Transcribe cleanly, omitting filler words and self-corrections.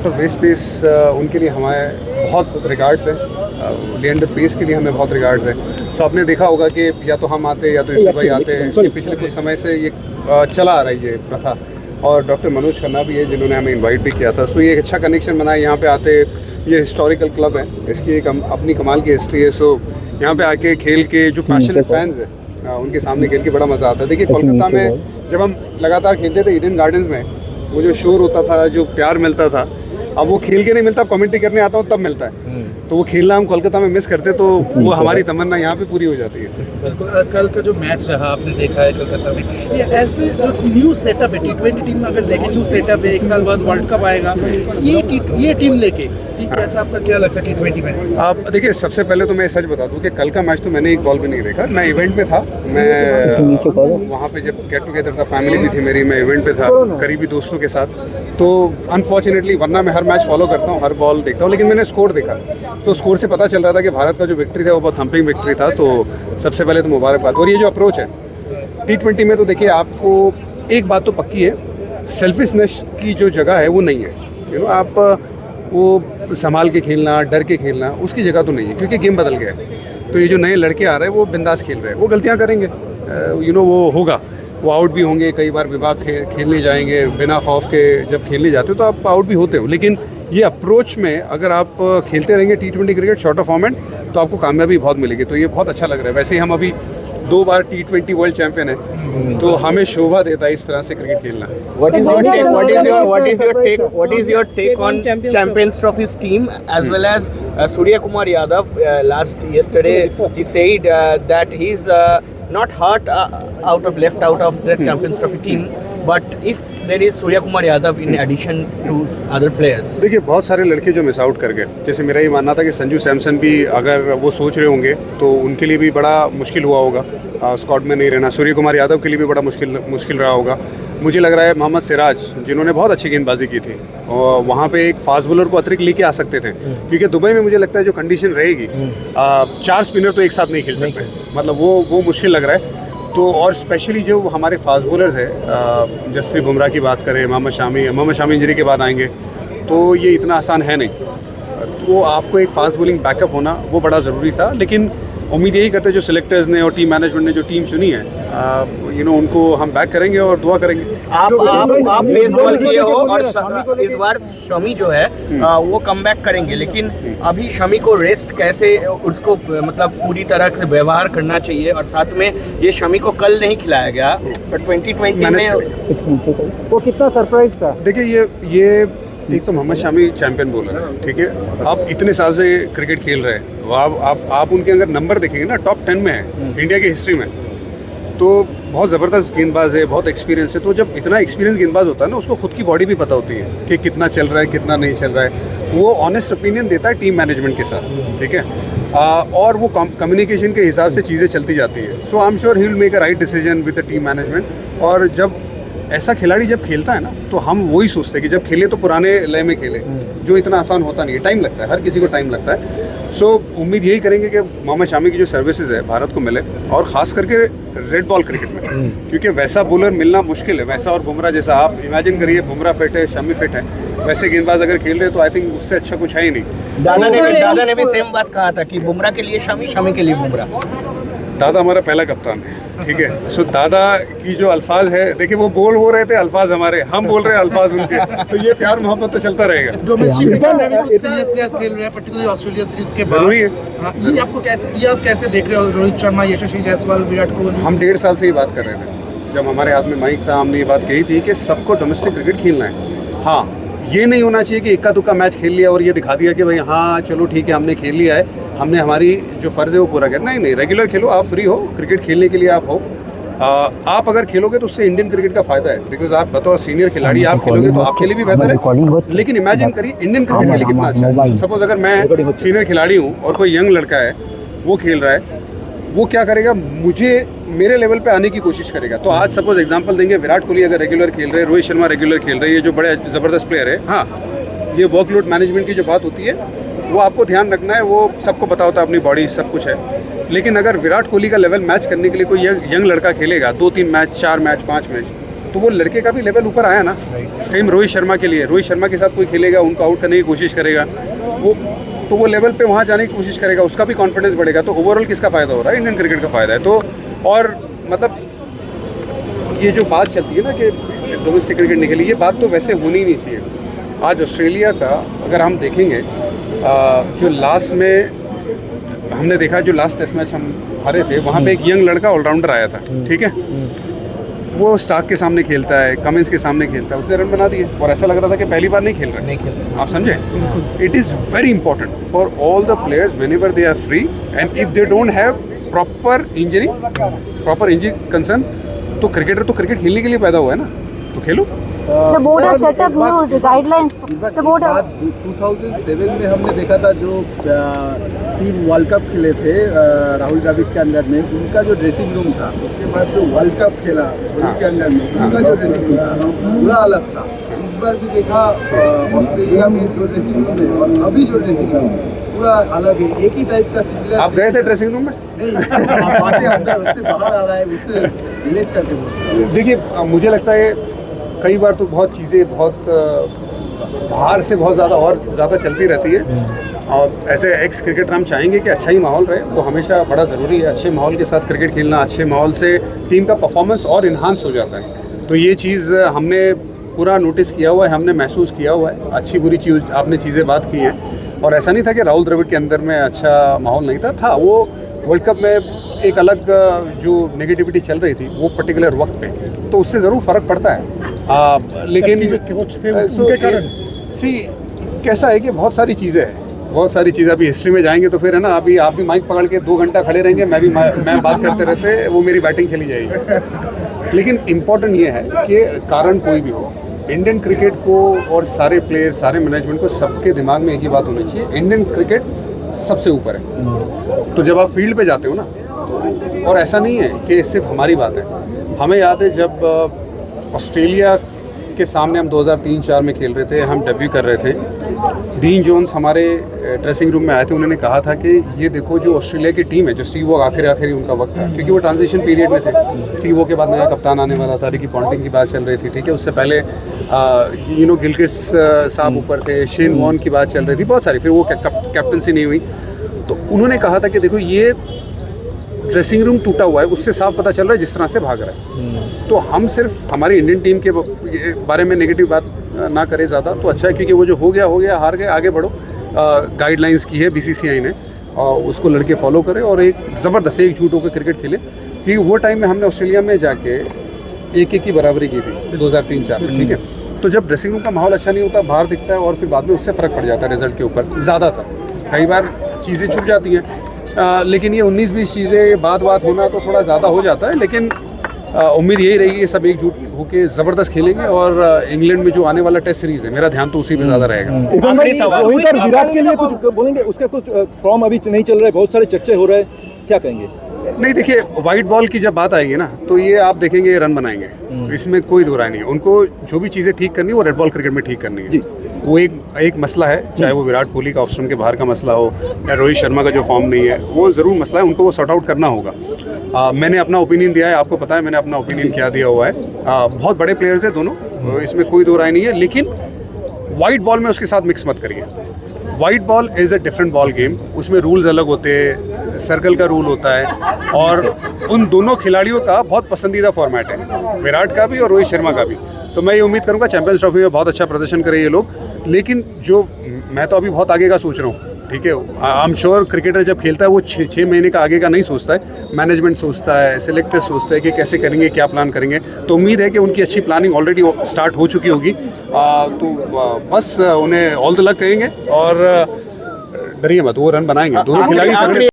Doctor waste pace उनके लिए हमारे बहुत रिगार्ड्स हैं, लिएंडर पेस के लिए हमें बहुत रिगार्ड्स हैं। सो आपने देखा होगा कि या तो हम आते या तो यूसुफ भाई आते हैं, ये पिछले कुछ समय से ये चला आ रहा है ये प्रथा। और डॉक्टर मनोज खन्ना भी है जिन्होंने हमें इनवाइट भी किया था। सो ये एक अच्छा कनेक्शन बना है, यहाँ पे आते, ये हिस्टोरिकल क्लब है, इसकी एक अपनी कमाल की हिस्ट्री है। सो यहाँ पे आके खेल के जो पैशनेट फैंस हैं उनके सामने खेल के बड़ा मज़ा आता है। देखिए कोलकाता में जब हम लगातार खेलते थे ईडन गार्डन्स में, वो जो शोर होता था, जो प्यार मिलता था, अब वो खेल के नहीं मिलता, कमेंट्री करने आता हूँ तब मिलता है। तो वो खेलना हम कोलकाता में मिस करते, तो वो हमारी तमन्ना यहाँ पे पूरी हो जाती है। कल का जो मैच रहा आपने देखा है कोलकाता में, ये ऐसे जो न्यू सेटअप है T20 टीम में, अगर देखें न्यू सेटअप है, 1 साल बाद वर्ल्ड कप आएगा, ये टीम लेके ठीक है, ऐसा आपका क्या लगता है T20 में? आप देखिए, सबसे पहले तो मैं सच बता दूं कि कल का मैच तो मैंने एक बॉल भी नहीं देखा। मैं इवेंट में था, मैं वहाँ पे जब गेट टुगेदर था, फैमिली भी थी मेरी, मैं इवेंट पे था करीबी दोस्तों के साथ। तो अनफॉर्चुनेटली, वरना मैं हर मैच फॉलो करता हूँ, हर बॉल देखता हूँ, लेकिन मैंने स्कोर देखा तो स्कोर से पता चल रहा था कि भारत का जो विक्ट्री था वो बहुत थम्पिंग विक्ट्री था। तो सबसे पहले तो मुबारकबाद। और ये जो अप्रोच है T20 में, तो देखिए आपको एक बात तो पक्की है, सेल्फिशनेस की जो जगह है वो नहीं है। आप वो संभाल के खेलना, डर के खेलना, उसकी जगह तो नहीं है, क्योंकि गेम बदल गया है। तो ये जो नए लड़के आ रहे हैं वो बिंदास खेल रहे हैं, वो गलतियां करेंगे, वो होगा, वो आउट भी होंगे, कई बार विभाग खेलने जाएंगे बिना खौफ के। जब खेलने जाते हो तो आप आउट भी होते हो, लेकिन ये अप्रोच में अगर आप खेलते रहेंगे T20 cricket short of format, तो आपको कामयाबी बहुत मिलेगी। तो ये बहुत अच्छा लग रहा है। वैसे ही हम अभी 2 बार T20 वर्ल्ड चैंपियन है, तो हमें शोभा देता है इस तरह से क्रिकेट खेलना। What is your take on Champions Trophy's team as well as Surya Kumar Yadav? Yesterday he said that he's not hurt left out of the Champions Trophy team, but if there is Surya Kumar Yadav in addition to other players. देखिए, बहुत सारे लड़के जो miss out कर गए, जैसे मेरा ये मानना था कि संजू सैमसन भी अगर वो सोच रहे होंगे तो उनके लिए भी बड़ा मुश्किल हुआ होगा स्क्वाड में नहीं रहना। सूर्य कुमार यादव के लिए भी बड़ा मुश्किल रहा होगा। मुझे लग रहा है मोहम्मद सिराज, जिन्होंने बहुत अच्छी गेंदबाजी की थी, और वहाँ पे एक फास्ट बॉलर को अतिरिक्त लेके आ सकते थे, क्योंकि दुबई में मुझे लगता है जो कंडीशन रहेगी, 4 स्पिनर तो एक साथ नहीं खेल सकते, मतलब वो मुश्किल लग रहा है। तो और स्पेशली जो हमारे फास्ट बॉलर्स हैं, जसप्रीत बुमराह की बात करें, मोहम्मद शामी इंजरी के बाद आएंगे, तो ये इतना आसान है नहीं। तो आपको एक फास्ट बॉलिंग बैकअप होना वो बड़ा ज़रूरी था। लेकिन उम्मीद यही करते जो सिलेक्टर्स ने और टीम मैनेजमेंट ने जो टीम चुनी है, उनको हम बैक करेंगे और दुआ करेंगे। आप पेस बॉल किए हो, और इस बार शमी जो है वो कमबैक करेंगे, लेकिन अभी शमी को रेस्ट कैसे, उसको मतलब पूरी तरह से व्यवहार करना चाहिए, और साथ में ये शमी को कल नहीं खिलाया गया, पर 2020 में वो कितना सरप्राइज था। देखिए, ये एक तो मोहम्मद शामी चैंपियन बॉलर है, ठीक है, आप इतने साल से क्रिकेट खेल रहे हैं, आप उनके अगर नंबर देखेंगे ना, टॉप 10 में है इंडिया की हिस्ट्री में, तो बहुत ज़बरदस्त गेंदबाज है, बहुत एक्सपीरियंस है। तो जब इतना एक्सपीरियंस गेंदबाज होता है ना, उसको खुद की बॉडी भी पता होती है कि कितना चल रहा है, कितना नहीं चल रहा है। वो ऑनेस्ट ओपिनियन देता है टीम मैनेजमेंट के साथ, ठीक है, और वो कम्युनिकेशन के हिसाब से चीज़ें चलती जाती है। So I am sure he will make a right decision with the team management. और जब ऐसा खिलाड़ी जब खेलता है ना, तो हम वही सोचते हैं कि जब खेले तो पुराने लय में खेले, जो इतना आसान होता नहीं है, टाइम लगता है, हर किसी को टाइम लगता है। सो उम्मीद यही करेंगे कि मोहम्मद शामी की जो सर्विसेज है भारत को मिले, और ख़ास करके रेड बॉल क्रिकेट में, क्योंकि वैसा बॉलर मिलना मुश्किल है, वैसा और बुमराह जैसा। आप इमेजिन करिए, बुमराह फिट है, शामी फिट है, वैसे गेंदबाज अगर खेल रहे, तो आई थिंक उससे अच्छा कुछ है ही नहीं। दादा ने भी सेम बात कहा था कि बुमराह के लिए शामी, शामी के लिए बुमराह। दादा हमारा पहला कप्तान है, ठीक है। सो दादा की जो अल्फाज है, देखिए वो बोल रहे थे अल्फाज हमारे, हम बोल रहे हैं अल्फाज उनके, तो ये प्यार मोहब्बत तो चलता रहेगा। जरूरी है। ये आपको कैसे, ये आप कैसे देख रहे हो? रोहित शर्मा, यशस्वी जायसवाल, विराट कोहली। हम 1.5 साल से ये बात कर रहे थे, जब हमारे हाथ में माइक था, हमने ये बात कही थी कि सबको डोमेस्टिक क्रिकेट खेलना है। हाँ, ये नहीं होना चाहिए कि इक्का दुक्का मैच खेल लिया और ये दिखा दिया कि भाई हाँ चलो ठीक है, हमने खेल लिया है, हमने हमारी जो फ़र्ज़ है वो पूरा किया। नहीं, रेगुलर खेलो, आप फ्री हो, क्रिकेट खेलने के लिए आप हो। आप अगर खेलोगे तो उससे इंडियन क्रिकेट का फ़ायदा है, बिकॉज आप बतौर सीनियर खिलाड़ी आप खेलोगे तो आपके लिए भी बेहतर है। लेकिन इमेजिन करिए इंडियन क्रिकेट के लिए कितना अच्छा है। सपोज अगर मैं सीनियर खिलाड़ी हूँ और कोई यंग लड़का है, वो खेल रहा है, वो क्या करेगा, मुझे मेरे लेवल पे आने की कोशिश करेगा। तो आज सपोज एग्जांपल देंगे, विराट कोहली अगर रेगुलर खेल रहे हैं, रोहित शर्मा रेगुलर खेल रहे हैं, ये जो बड़े ज़बरदस्त प्लेयर है, हाँ, ये वर्कलोड मैनेजमेंट की जो बात होती है वो आपको ध्यान रखना है, वो सबको पता होता है, अपनी बॉडी सब कुछ है। लेकिन अगर विराट कोहली का लेवल मैच करने के लिए कोई यंग लड़का खेलेगा 2-3 मैच, 4 मैच, 5 मैच, तो वो लड़के का भी लेवल ऊपर आया ना। सेम रोहित शर्मा के लिए, रोहित शर्मा के साथ कोई खेलेगा, उनको आउट करने की कोशिश करेगा, वो लेवल पे वहाँ जाने की कोशिश करेगा, उसका भी कॉन्फिडेंस बढ़ेगा। तो ओवरऑल किसका फ़ायदा हो रहा है? इंडियन क्रिकेट का फ़ायदा है। तो और मतलब ये जो बात चलती है ना कि डोमेस्टिक क्रिकेट निकली, ये बात तो वैसे होनी ही नहीं चाहिए। आज ऑस्ट्रेलिया का अगर हम देखेंगे, जो लास्ट में हमने देखा, जो लास्ट टेस्ट मैच हम हारे थे, वहाँ पे एक यंग लड़का ऑलराउंडर आया था, ठीक है। वो स्टार्क के सामने खेलता है, कमिंस के सामने खेलता है, उसने रन बना दिए और ऐसा लग रहा था कि पहली बार नहीं खेल रहे। आप समझे? It is very important for all the players whenever they are free and if they don't have proper injury concern, तो क्रिकेटर तो क्रिकेट खेलने के लिए पैदा हुआ है ना, तो खेलो। The board has set up new guidelines. The board. 2007 में हमने देखा था जो टीम वर्ल्ड कप खेले थे राहुल द्रविड़ के अंदर में, उनका जो ड्रेसिंग रूम था, उसके बाद जो वर्ल्ड कप खेला उनके अंदर में, उसका जो ड्रेसिंग रूम था पूरा अलग था। इस बार भी देखा ऑस्ट्रेलिया में जो ड्रेसिंग रूम है और अभी जो ड्रेसिंग रूम है पूरा अलग है, एक ही टाइप का। आप गए थे ड्रेसिंग रूम में? नहीं, बातें अंदर उससे बाहर आ रहा है, उससे रिलेट करके। देखिए, मुझे लगता है कई बार तो बहुत चीज़ें बहुत बाहर से बहुत ज़्यादा चलती रहती है, और ऐसे एक्स क्रिकेटर हम चाहेंगे कि अच्छा ही माहौल रहे, वो हमेशा बड़ा ज़रूरी है। अच्छे माहौल के साथ क्रिकेट खेलना, अच्छे माहौल से टीम का परफॉर्मेंस और इन्हांस हो जाता है। तो ये चीज़ हमने पूरा नोटिस किया हुआ है, हमने महसूस किया हुआ है। अच्छी बुरी चीज़ आपने चीज़ें बात की हैं, और ऐसा नहीं था कि राहुल द्रविड़ के अंदर में अच्छा माहौल नहीं था। वो वर्ल्ड कप में एक अलग जो नेगेटिविटी चल रही थी वो पर्टिकुलर वक्त पे, तो उससे ज़रूर फ़र्क पड़ता है। लेकिन उनके कारण कैसा है कि बहुत सारी चीज़ें अभी हिस्ट्री में जाएंगे तो फिर है ना, अभी आप भी माइक पकड़ के 2 घंटा खड़े रहेंगे, मैं बात करते रहते, वो मेरी बैटिंग चली जाएगी। लेकिन इम्पोर्टेंट ये है कि कारण कोई भी हो, इंडियन क्रिकेट को और सारे प्लेयर, सारे मैनेजमेंट को, सबके दिमाग में एक ही बात होनी चाहिए, इंडियन क्रिकेट सबसे ऊपर है। तो जब आप फील्ड पे जाते हो ना, और ऐसा नहीं है कि सिर्फ हमारी बात है। हमें याद है जब ऑस्ट्रेलिया के सामने हम 2003-04 में खेल रहे थे, हम डेब्यू कर रहे थे, डीन जोन्स हमारे ड्रेसिंग रूम में आए थे। उन्होंने कहा था कि ये देखो जो ऑस्ट्रेलिया की टीम है, जो स्टीव वॉ आखिरी उनका वक्त था, क्योंकि वो ट्रांजिशन पीरियड में थे। स्टीव वॉ के बाद नया कप्तान आने वाला था, रिकी पॉन्टिंग की बात चल रही थी, ठीक है। उससे पहले गिलक्रिस्ट साहब ऊपर थे, शेन वॉर्न की बात चल रही थी, बहुत सारी। फिर वो कैप्टनसी नहीं हुई, तो उन्होंने कहा था कि देखो ये ड्रेसिंग रूम टूटा हुआ है, उससे साफ पता चल रहा है जिस तरह से भाग रहा है। तो हम सिर्फ हमारी इंडियन टीम के बारे में नेगेटिव बात ना करें ज़्यादा, तो अच्छा है, क्योंकि वो जो हो गया, हार गए, आगे बढ़ो। गाइडलाइंस की है BCCI ने, और उसको लड़के फॉलो करें और एक ज़बरदस्त एकजुट होकर क्रिकेट खेलें। क्योंकि वो टाइम में हमने ऑस्ट्रेलिया में जाके 1-1 की बराबरी की थी 2003-04 में, ठीक है। तो जब ड्रेसिंग रूम का माहौल अच्छा नहीं होता, बाहर दिखता है, और फिर बाद में उससे फ़र्क पड़ जाता है रिजल्ट के ऊपर। ज़्यादातर कई बार चीज़ें छुप जाती हैं, लेकिन ये 19-20 चीज़ें बात होना तो थोड़ा ज़्यादा हो जाता है। लेकिन उम्मीद यही रहेगी कि सब एकजुट होकर ज़बरदस्त खेलेंगे, और इंग्लैंड में जो आने वाला टेस्ट सीरीज़ है, मेरा ध्यान तो उसी पे ज़्यादा रहेगा। रोहित और विराट के लिए कुछ बोलेंगे? उसका कुछ फॉर्म अभी नहीं चल रहा है, बहुत सारे चर्चे हो रहे हैं, क्या कहेंगे? नहीं, देखिए, वाइट बॉल की जब बात आएगी ना, तो ये आप देखेंगे ये रन बनाएंगे, इसमें कोई दो राय नहीं है। उनको जो भी चीज़ें ठीक करनी है वो रेड बॉल क्रिकेट में ठीक करनी है। वो एक मसला है, चाहे वो विराट कोहली का ऑफ स्टंप के बाहर का मसला हो या रोहित शर्मा का जो फॉर्म नहीं है, वो ज़रूर मसला है, उनको वो सॉर्ट आउट करना होगा। मैंने अपना ओपिनियन दिया है, आपको पता है मैंने अपना ओपिनियन क्या दिया हुआ है। बहुत बड़े प्लेयर्स हैं दोनों, इसमें कोई दो राय नहीं है, लेकिन वाइट बॉल में उसके साथ मिक्स मत करिए। White ball is a different ball game, उसमें रूल्स अलग होते हैं, सर्कल का रूल होता है, और उन दोनों खिलाड़ियों का बहुत पसंदीदा फॉर्मेट है, विराट का भी और रोहित शर्मा का भी। तो मैं ये उम्मीद करूंगा चैंपियंस ट्रॉफी में बहुत अच्छा प्रदर्शन करें ये लोग। लेकिन जो मैं तो अभी बहुत आगे का सोच रहा हूँ, ठीक है। आई एम श्योर क्रिकेटर जब खेलता है वो 6 महीने का आगे का नहीं सोचता है, मैनेजमेंट सोचता है, सिलेक्टर सोचता है कि कैसे करेंगे, क्या प्लान करेंगे। तो उम्मीद है कि उनकी अच्छी प्लानिंग ऑलरेडी स्टार्ट हो चुकी होगी। तो बस उन्हें ऑल द लक कहेंगे, और डरिए मत, वो रन बनाएंगे दोनों खिलाड़ी।